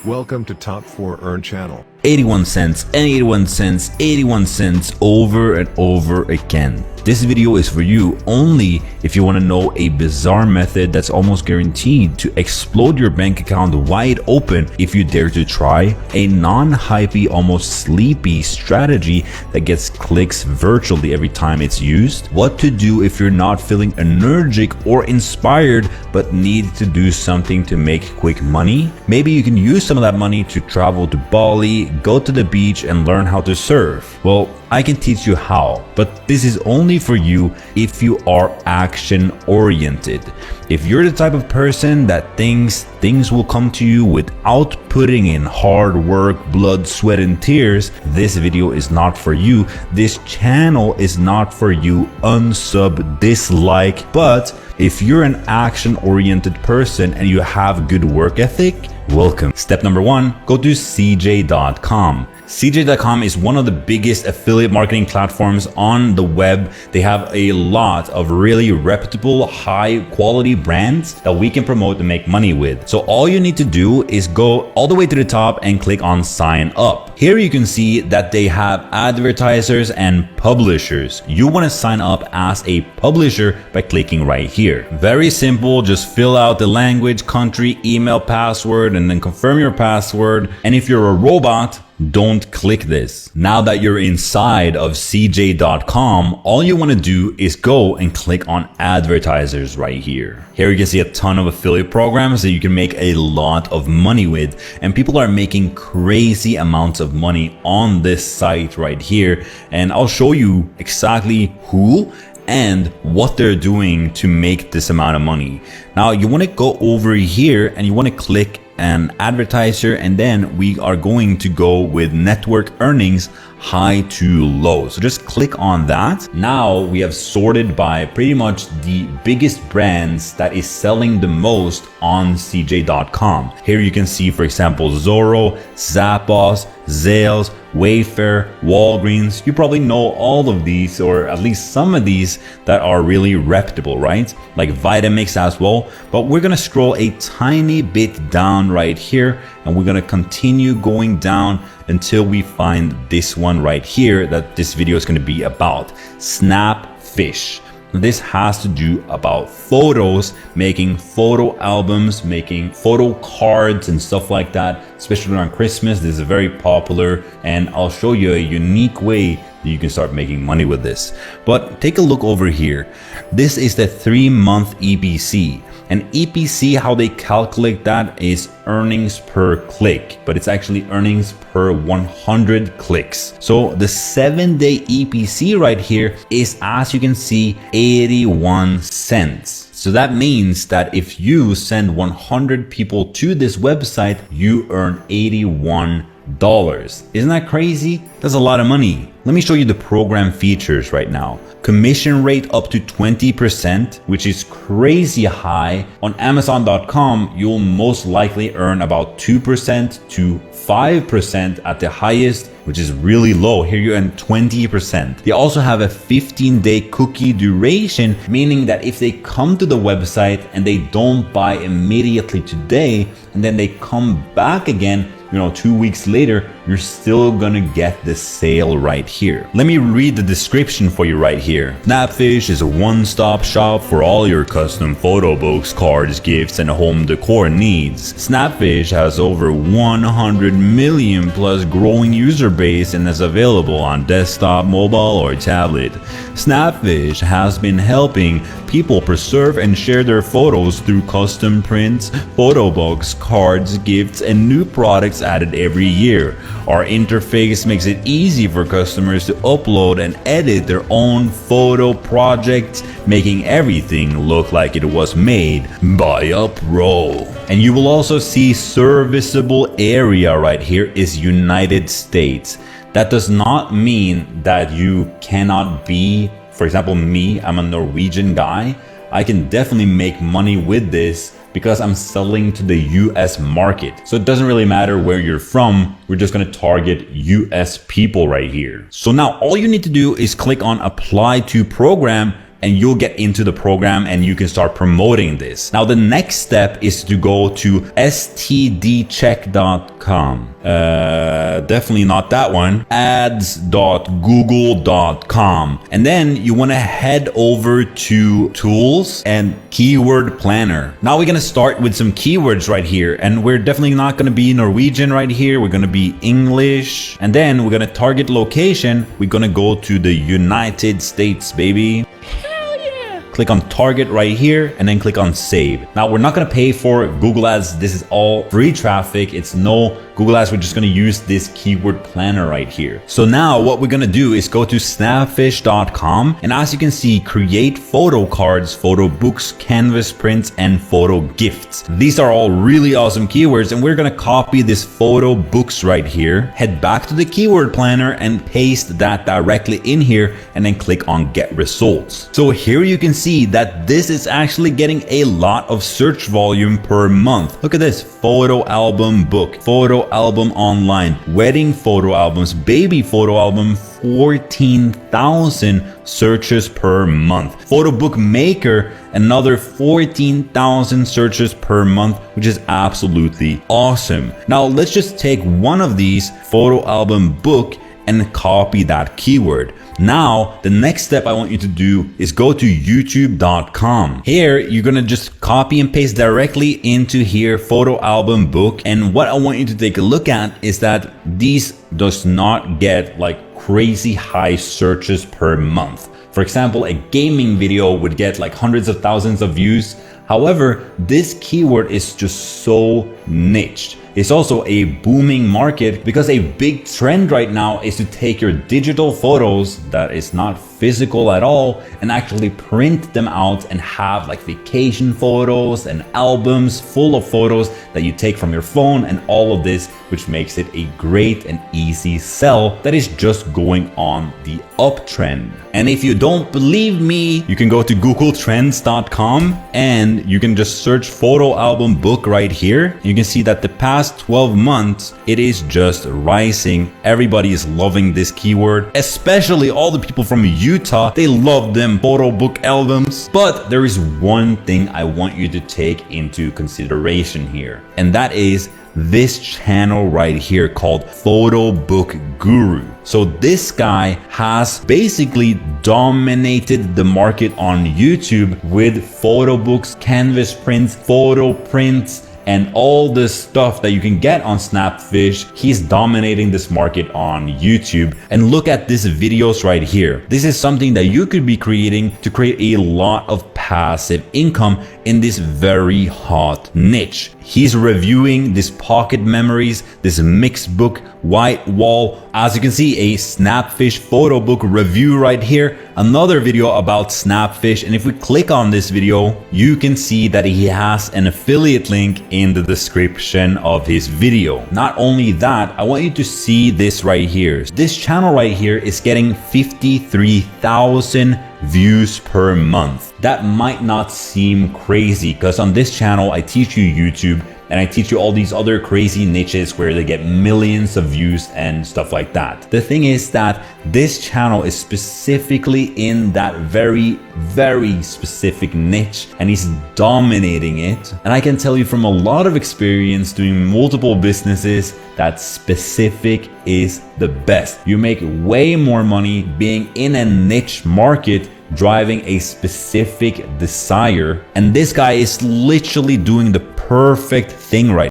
Welcome to Top 4 Earn channel. 81 cents and 81 cents, 81 cents over and over again. This video is for you only if you want to know a bizarre method that's almost guaranteed to explode your bank account wide open if you dare to try, a non-hypey, almost sleepy strategy that gets clicks virtually every time it's used, what to do if you're not feeling energetic or inspired but need to do something to make quick money. Maybe you can use some of that money to travel to Bali, go to the beach and learn how to surf. Well, I can teach you how, but this is only for you if you are action oriented. If you're the type of person that thinks things will come to you without putting in hard work, blood, sweat and tears, this video is not for you. This channel is not for you. Unsub, dislike. But if you're an action oriented person and you have good work ethic, welcome. Step number 1, go to cj.com. cj.com is one of the biggest affiliate marketing platforms on the web. They have a lot of really reputable, high quality brands that we can promote and make money with. So all you need to do is go all the way to the top and click on sign up. Here you can see that they have advertisers and publishers. You want to sign up as a publisher by clicking right here. Very simple, just fill out the language, country, email, password, and then confirm your password. And if you're a robot, don't click this. Now that you're inside of cj.com, all you want to do is go and click on advertisers right here. Here you can see a ton of affiliate programs that you can make a lot of money with, and people are making crazy amounts of money on this site right here. And I'll show you exactly who and what they're doing to make this amount of money. Now you want to go over here and you want to click an advertiser, and then we are going to go with network earnings high to low. So just click on that. Now we have sorted by pretty much the biggest brands that is selling the most on cj.com. Here you can see, for example, Zorro, Zappos, Zales, Wayfair, Walgreens. You probably know all of these, or at least some of these that are really reputable, right? Like Vitamix as well. But we're gonna scroll a tiny bit down right here, and we're gonna continue going down until we find this one right here that this video is gonna be about, Snapfish. This has to do about photos, making photo albums, making photo cards and stuff like that, especially around Christmas. This is very popular, and I'll show you a unique way that you can start making money with this. But take a look over here. This is the 3-month EPC. And EPC, how they calculate that is earnings per click, but it's actually earnings per 100 clicks. So the 7-day EPC right here is, as you can see, 81 cents. So that means that if you send 100 people to this website, you earn $81. Isn't that crazy? That's a lot of money. Let me show you the program features right now. Commission rate up to 20%, which is crazy high. On Amazon.com, you'll most likely earn about 2% to 5% at the highest, which is really low. Here you earn 20%. They also have a 15-day cookie duration, meaning that if they come to the website and they don't buy immediately today, and then they come back again, 2 weeks later, you're still gonna get the sale right here. Let me read the description for you right here. Snapfish is a one-stop shop for all your custom photo books, cards, gifts, and home decor needs. Snapfish has over 100 million plus growing user base and is available on desktop, mobile, or tablet. Snapfish has been helping people preserve and share their photos through custom prints, photo books, cards, gifts, and new products added every year. Our interface makes it easy for customers to upload and edit their own photo projects, making everything look like it was made by a pro. And you will also see serviceable area right here is United States. That does not mean that you cannot be, for example, me, I'm a Norwegian guy. I can definitely make money with this because I'm selling to the US market. So it doesn't really matter where you're from. We're just gonna target US people right here. So now all you need to do is click on apply to program, and you'll get into the program and you can start promoting this. Now, the next step is to go to stdcheck.com. Definitely not that one. ads.google.com. And then you want to head over to tools and keyword planner. Now we're going to start with some keywords right here, and we're definitely not going to be Norwegian right here. We're going to be English, and then we're going to target location. We're going to go to the United States, baby. Click on target right here and then click on save. Now we're not going to pay for Google Ads. This is all free traffic. It's no Google Ads. We're just going to use this keyword planner right here. So now what we're going to do is go to snapfish.com, and as you can see, create photo cards, photo books, canvas prints, and photo gifts. These are all really awesome keywords, and we're going to copy this photo books right here, head back to the keyword planner and paste that directly in here, and then click on get results. So here you can see that this is actually getting a lot of search volume per month. Look at this: photo album book, photo album online, wedding photo albums, baby photo album, 14,000 searches per month. Photo book maker, another 14,000 searches per month, which is absolutely awesome. Now let's just take one of these, photo album book, and copy that keyword. Now, the next step I want you to do is go to youtube.com. Here, you're gonna just copy and paste directly into here, photo album book. And what I want you to take a look at is that these does not get like crazy high searches per month. For example, a gaming video would get like hundreds of thousands of views. However, this keyword is just so niched. It's also a booming market because a big trend right now is to take your digital photos that is not physical at all and actually print them out and have like vacation photos and albums full of photos that you take from your phone and all of this, which makes it a great and easy sell that is just going on the uptrend. And if you don't believe me, you can go to googletrends.com and you can just search photo album book right here. You can see that the past 12 months, it is just rising. Everybody is loving this keyword, especially all the people from Utah. They love them photo book albums. But there is one thing I want you to take into consideration here, and that is this channel right here called Photo Book Guru. So this guy has basically dominated the market on YouTube with photo books, canvas prints, photo prints, and all the stuff that you can get on Snapfish. He's dominating this market on YouTube. And look at these videos right here. This is something that you could be creating to create a lot of passive income in this very hot niche. He's reviewing this pocket memories, this mixed book, white wall. As you can see, a Snapfish photo book review right here. Another video about Snapfish. And if we click on this video, you can see that he has an affiliate link in the description of his video. Not only that, I want you to see this right here. This channel right here is getting 53,000 views per month. That might not seem crazy because on this channel, I teach you YouTube and I teach you all these other crazy niches where they get millions of views and stuff like that. The thing is that this channel is specifically in that very, very specific niche and he's dominating it. And I can tell you from a lot of experience doing multiple businesses that specific is the best. You make way more money being in a niche market, driving a specific desire. And this guy is literally doing the perfect thing right